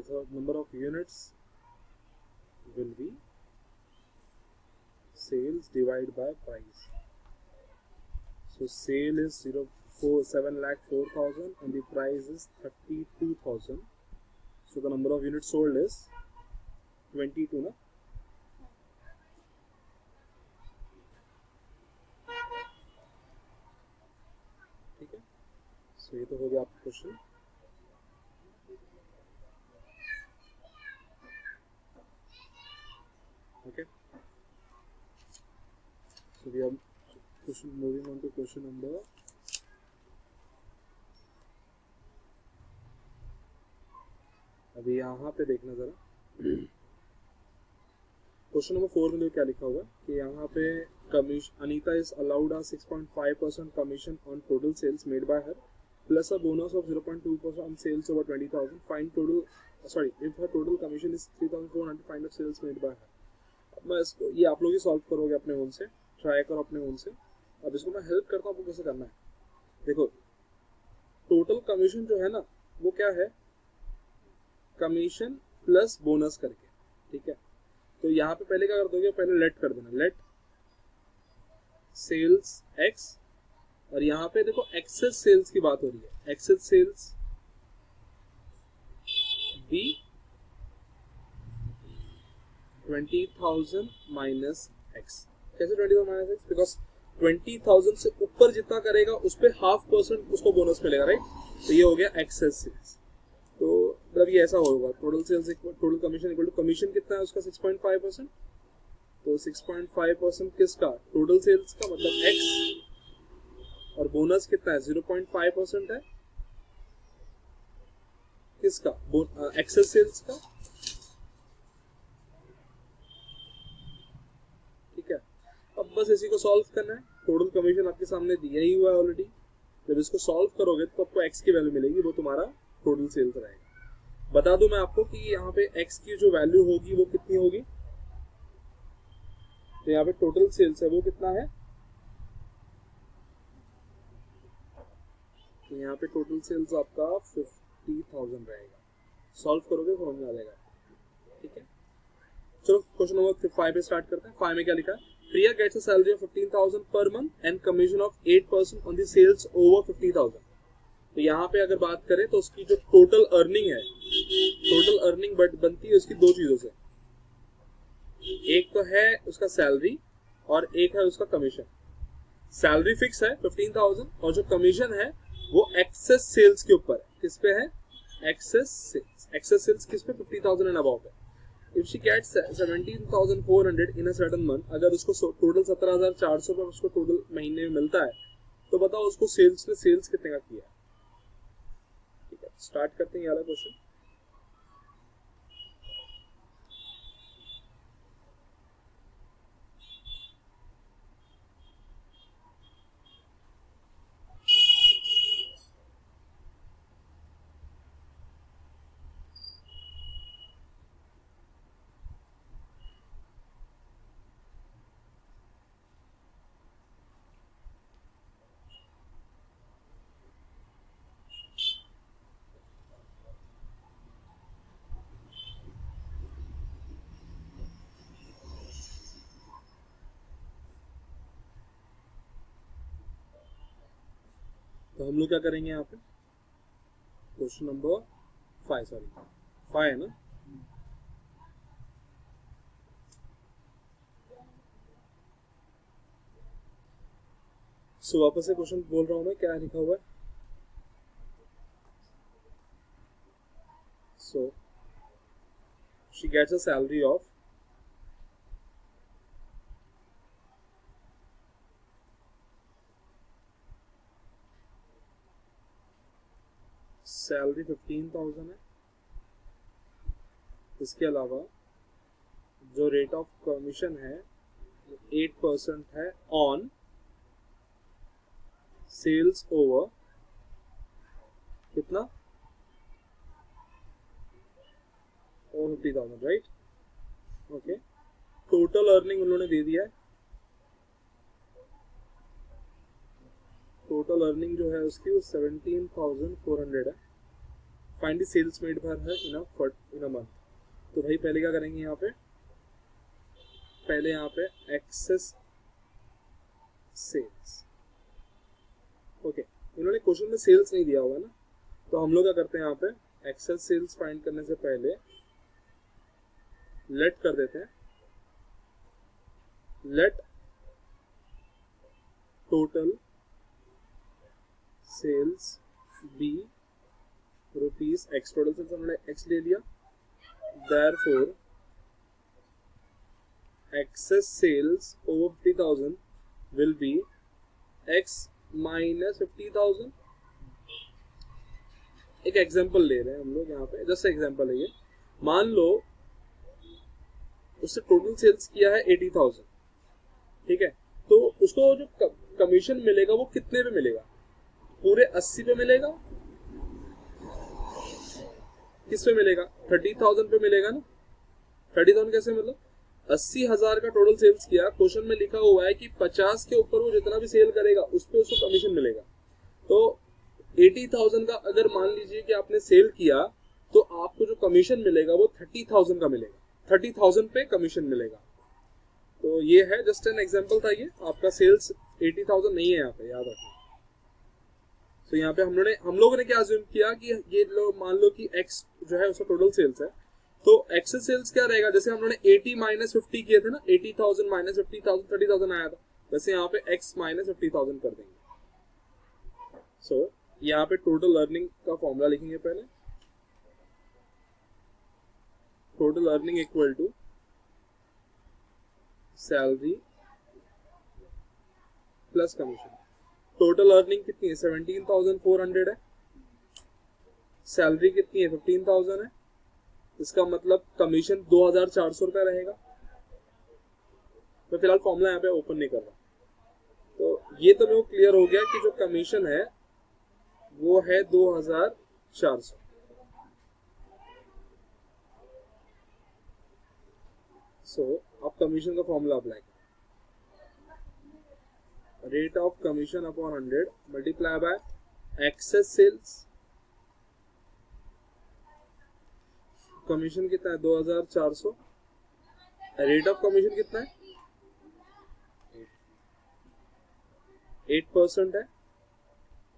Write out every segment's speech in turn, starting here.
the number of units will be sales divided by price. So sale is 7,04,000 and the price is 32,000. So the number of units sold is 22 ना. ठीक है. So ये तो हो गया आपका question. Okay. So we are moving on to question number. अभी यहाँ पे देखना जरा. क्वेश्चन नंबर 4 में क्या लिखा हुआ कि यहाँ पे commission Anita is allowed a 6.5% commission on total sales made by her plus a bonus of 0.2% on sales over 20,000. Find total if her total commission is 3,400 find the sales made by her. अब मैं इसको ये आप लोग ही solve करोगे अपने own से, try करो अपने ओन से. अब इसको मैं हेल्प करता हूँ आपको कैसे करना है. देखो टोटल कमीशन जो है ना वो क्या है, कमीशन प्लस बोनस करके. ठीक है. तो यहाँ पे पहले क्या कर दोगे, पहले लेट कर देना, लेट सेल्स एक्स. और यहाँ पे देखो एक्सेस सेल्स की बात हो रही है, excess sales be 20,000 minus X. कैसे 20,000 माइनस एक्स? बिकॉज 20,000 से ऊपर जितना करेगा उस पर 0.5% उसको बोनस मिलेगा, राइट. तो ये हो गया एक्सेस सेल्स. तो मतलब ये ऐसा होगा, total sales total commission equal to commission कितना है उसका 6.5%. तो 6.5% किसका, टोटल सेल्स का, मतलब एक्स. और बोनस कितना है 0.5% है किसका, एक्सेस सेल्स का. ठीक है. अब बस इसी को सॉल्व करना है. टोटल कमीशन आपके सामने दिया ही हुआ है ऑलरेडी. जब इसको सॉल्व करोगे तो आपको एक्स की वैल्यू मिलेगी, वो तुम्हारा टोटल सेल्स रहेगा. बता दूं मैं आपको कि यहाँ पे एक्स की जो वैल्यू होगी वो कितनी होगी. तो यहाँ पे टोटल सेल्स है वो कितना है, तो यहाँ पे टोटल सेल्स आपका 50,000 रहेगा. सॉल्व करोगे समझ में आ जाएगा. ठीक है. चलो क्वेश्चन नंबर 5 पे स्टार्ट करते हैं. 5 में क्या लिखा है, Priya gets a salary of 15,000 per month and commission of 8% on the sales over 50,000. तो यहाँ पे अगर बात करें तो उसकी जो टोटल अर्निंग है, टोटल अर्निंग बनती है उसकी दो चीजों से. एक तो है उसका सैलरी और एक है उसका कमीशन. सैलरी फिक्स है 15,000 और जो कमीशन है वो एक्सेस सेल्स के ऊपर है. किस पे है, एक्सेस सेल्स. एक्सेस सेल्स किस पे, 50,000 एंड अबव पे. If she gets 17,400 in a certain month, अगर उसको टोटल 17,400 पर उसको टोटल महीने में मिलता है, तो बताओ उसको सेल्स में सेल्स कितने का किया. ठीक है. स्टार्ट करते हैं ये वाला क्वेश्चन. तो हम लोग क्या करेंगे यहाँ पे, क्वेश्चन नंबर 5 है ना. सो वापस से क्वेश्चन बोल रहा हूं मैं, क्या लिखा हुआ है. So she gets a salary of salary 15,000 है. इसके अलावा जो रेट ऑफ कमीशन है 8% है ऑन सेल्स ओवर कितना, over 50,000, right. Okay. Total earning उन्होंने दे दिया है. टोटल अर्निंग जो है उसकी वो 17,400 है. Find the sales made by her in in a month. तो भाई पहले क्या करेंगे यहाँ पे, पहले यहाँ पे एक्सेस सेल्स। ओके, इन्होंने क्वेश्चन में सेल्स नहीं दिया हुआ ना, तो हम लोग क्या करते हैं यहाँ पे एक्सेस सेल्स फाइंड करने से पहले लेट कर देते हैं, let total sales be rupees X. Total sales हमने एक्स ले लिया, therefore excess sales over 50,000 will be x minus 50,000। एक एग्जांपल ले रहे हैं हम लोग यहाँ पे, जस्ट एग्जांपल है ये। मान लो उससे टोटल सेल्स किया है 80,000, ठीक है, तो उसको जो कमीशन मिलेगा वो कितने पे मिलेगा, पूरे 80 पे मिलेगा, किस पे मिलेगा, 30,000 पे मिलेगा ना। 30,000 कैसे मतलब, 80,000 का टोटल सेल्स किया, क्वेश्चन में लिखा हुआ है कि 50 के ऊपर वो जितना भी सेल करेगा उस पे उसको कमीशन मिलेगा। तो 80,000 का अगर मान लीजिए कि आपने सेल किया, तो आपको जो कमीशन मिलेगा वो 30,000 का मिलेगा, 30,000 पे कमीशन मिलेगा। तो ये है जस्ट एन एग्जांपल था ये, आपका सेल्स 80,000 नहीं है यहाँ पे, याद रखना। तो यहाँ पे हम लोगों ने क्या अज्यूम किया कि ये लोग मान लो कि x जो है उसका टोटल सेल्स है, तो एक्सेस सेल्स क्या रहेगा, जैसे हम लोगों ने 80 माइनस 50 किए थे ना, 80,000 माइनस 50,000 30,000 आया था, वैसे यहाँ पे x माइनस 50,000 कर देंगे। सो यहाँ पे टोटल अर्निंग का फॉर्मूला लिखेंगे पहले, total earning equal to salary plus commission. Total earning कितनी है, 17,400 है, सैलरी कितनी है, 15,000 है, इसका मतलब कमीशन 2,400 रुपया रहेगा। मैं फिलहाल फॉर्मूला यहाँ पे ओपन नहीं कर रहा। तो ये तो मेरे को क्लियर हो गया कि जो कमीशन है वो है 2,400। सो अब कमीशन का फॉर्मूला अप्लाई करें, rate of commission upon 100 multiply by excess sales. Commission कितना है, 2,400, रेट ऑफ कमीशन कितना है, 8% है,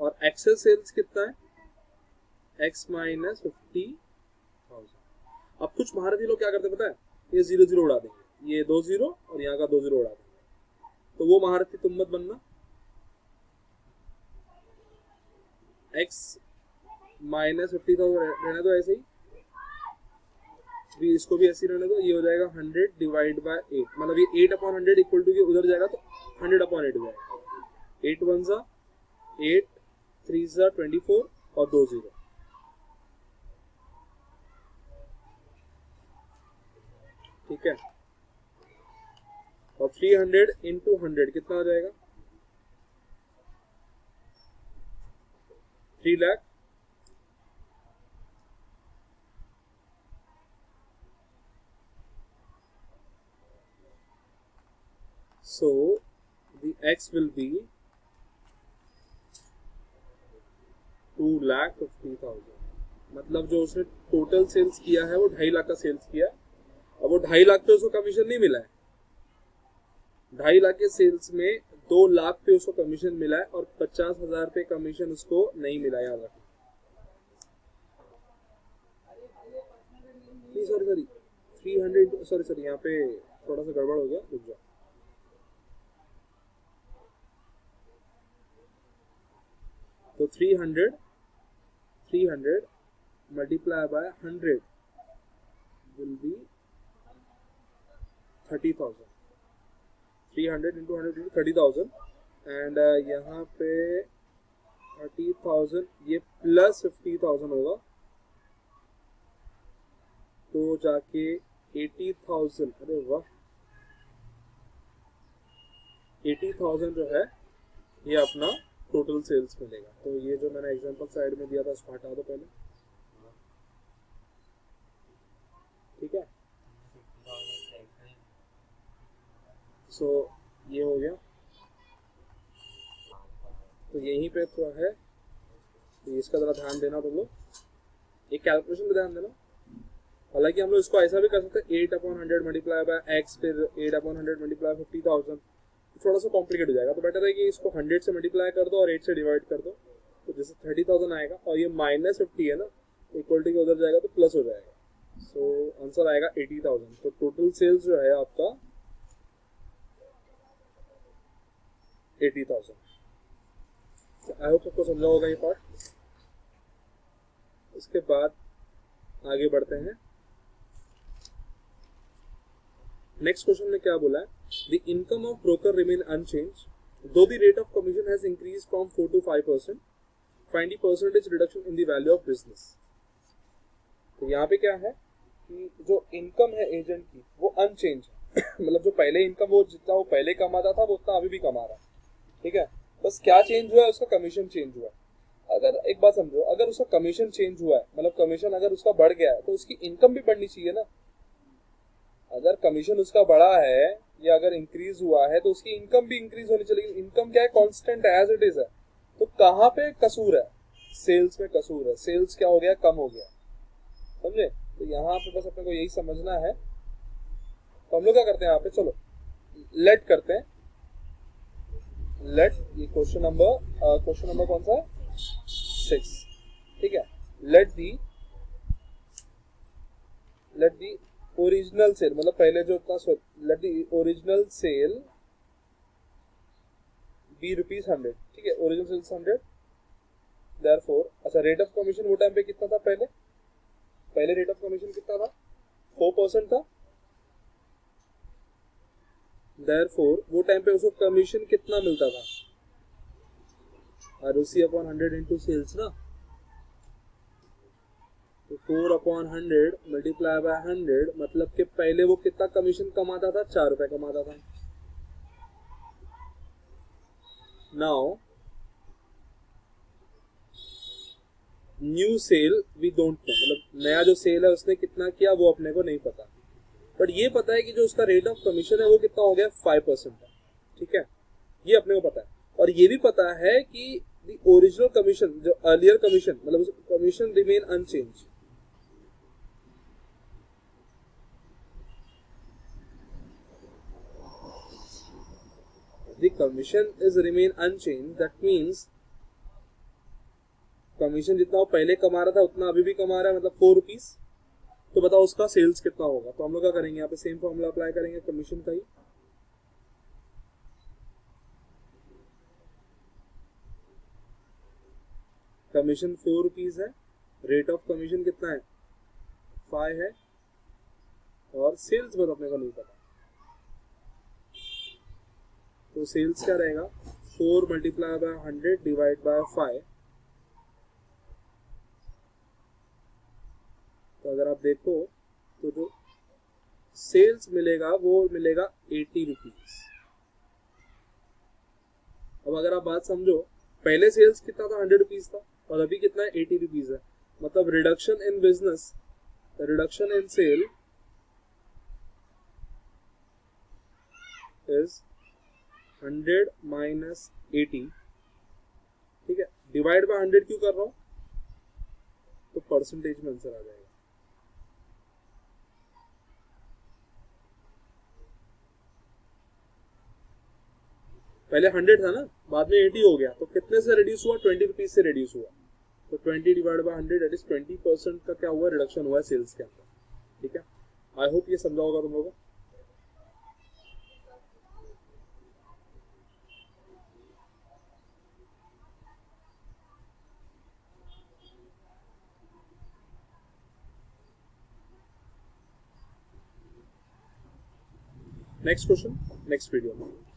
और एक्सेस सेल्स कितना है, x माइनस 50,000। अब कुछ महारथी लोग क्या करते हैं पता है, ये 0 0 उड़ा देंगे, ये 2 0 और यहाँ का 2 0 उड़ा देंगे, तो वो महारथी तुम मत बनना। x माइनस 50,000 रहने दो ऐसे ही, भी इसको भी ऐसे रहने दो, ये हो जाएगा 100 डिवाइड बाय 8, मतलब ये 8/100 इक्वल टू उधर जाएगा तो 100/8 हो जाएगा। 8 1 जा 8, 3 जा 24 और 2 0। ठीक है, और 300 इंटू 100 कितना हो जाएगा, 3 lakh. So the x will be 2,50,000। मतलब जो उसने टोटल सेल्स किया है वो 2.5 लाख का सेल्स किया है। अब वो 2.5 लाख पे उसको कमीशन नहीं मिला है, 2.5 लाख के सेल्स में 2 लाख पे उसको कमीशन मिला है और 50,000 पे कमीशन उसको नहीं मिला, याद रखना। सॉरी 300, सॉरी यहाँ पे थोड़ा सा गड़बड़ हो गया, रुक जाओ। तो 300 multiply by 100 will be 30,000। 300 into 100 will be 30,000 and यहाँ पे 30,000 ये प्लस 50,000 होगा, तो जाके 80,000, अरे वाह, 80,000 जो है ये अपना टोटल सेल्स मिलेगा। तो ये जो मैंने एग्जांपल साइड में दिया था उसको हटा दो पहले, ठीक है। सो ये हो गया, तो यहीं पे तो है, तो इसका जरा ध्यान देना तुम लोग, एक कैलकुलेशन पे ध्यान देना। हालांकि हम लोग इसको ऐसा भी कर सकते हैं 8/100 मल्टीप्लाई बाय एक्स, फिर 8/100 मल्टीप्लाई 50,000, थोड़ा सा कॉम्प्लिकेट हो जाएगा। तो बेटर है कि इसको 100 से मल्टीप्लाई कर दो और 8 से डिवाइड कर दो, तो जैसे 30,000 आएगा, और ये -50 है ना, इक्वलिटी के उधर जाएगा तो प्लस हो जाएगा, सो आंसर आएगा 80,000। तो टोटल सेल्स जो है आपका 80,000। आई होप सबको समझा होगा ये पार्ट। इसके बाद आगे बढ़ते हैं। नेक्स्ट क्वेश्चन में क्या बोला है, the income of broker remain unchange though the rate of commission has increase from 4 to 5%, find the percentage reduction in the value of business. तो यहाँ पे क्या है कि जो इनकम है एजेंट की वो अनचेंज है मतलब जो पहले इनकम वो जितना वो पहले कमाता था वो उतना अभी भी कमा रहा है, ठीक है। बस क्या चेंज हुआ है, उसका कमीशन चेंज हुआ है। अगर एक बात समझो, अगर उसका कमीशन चेंज हुआ है, मतलब कमीशन अगर उसका बढ़ गया है, तो उसकी इनकम भी बढ़नी चाहिए ना। अगर कमीशन उसका बढ़ा है या अगर इंक्रीज हुआ है तो उसकी इनकम भी इंक्रीज होनी चाहिए। इनकम क्या है, कांस्टेंट एज इट इज है। तो कहाँ पे कसूर है, सेल्स में कसूर है। सेल्स क्या हो गया, कम हो गया, समझे। तो यहाँ पे बस अपने को यही समझना है। तो हम लोग क्या करते हैं यहाँ पे, चलो लेट करते हैं, लेट, ये क्वेश्चन नंबर कौन सा है, 6, ठीक है। लेट दी ओरिजिनल सेल, मतलब पहले जो था, let the original sale be ₹100, ठीक है। ओरिजिनल सेल्स 100, देयरफॉर, अच्छा रेट ऑफ कमीशन वो टाइम पे कितना था, पहले रेट ऑफ कमीशन कितना था, 4% था। देयरफॉर वो टाइम पे उसको कमीशन कितना मिलता था, ROC/100 इंटू सेल्स ना। तो 4/100 मल्टीप्लाई बाय 100, मतलब कि पहले वो कितना कमीशन कमाता था, 4 रुपए कमाता था। Now new sale we don't know, मतलब नया जो सेल है उसने कितना किया वो अपने को नहीं पता, बट ये पता है कि जो उसका रेट ऑफ कमीशन है वो कितना हो गया, 5% है, ठीक है। ये अपने को पता है, और ये भी पता है कि द ओरिजिनल कमीशन, जो अर्लियर कमीशन, मतलब commission remain unchange. The commission is remain unchange, that means commission जितना वो पहले कमा रहा था उतना अभी भी कमा रहा है, मतलब 4 रुपीज। तो बताओ उसका सेल्स कितना होगा। तो हम लोग क्या करेंगे, यहाँ पे सेम फॉर्मूला अप्लाई करेंगे कमीशन का ही। कमीशन 4 रुपीज है, रेट ऑफ कमीशन कितना है, 5 है, और सेल्स बस अपने को नहीं पता। तो सेल्स क्या रहेगा, 4 मल्टीप्लाई बाय 100 डिवाइड बाय 5। तो अगर आप देखो तो जो सेल्स मिलेगा वो मिलेगा 80 रुपीज। अब अगर आप बात समझो, पहले सेल्स कितना था, 100 रुपीज था, और अभी कितना है, 80 रुपीज है। मतलब reduction in business, reduction in sale is 100 minus 80, ठीक है। डिवाइड बाय 100 क्यों कर रहा हूं, तो परसेंटेज में आंसर आ जाएगा। पहले 100 था ना, बाद में 80 हो गया, तो कितने से रिड्यूस हुआ, 20 रुपीज से रिड्यूस हुआ। तो 20 डिवाइड बाय 100 दैट इज 20% का क्या हुआ, रिडक्शन हुआ है सेल्स के अंदर, ठीक है। आई होप ये समझा होगा तुम लोगों को। नेक्स्ट क्वेश्चन नेक्स्ट वीडियो में।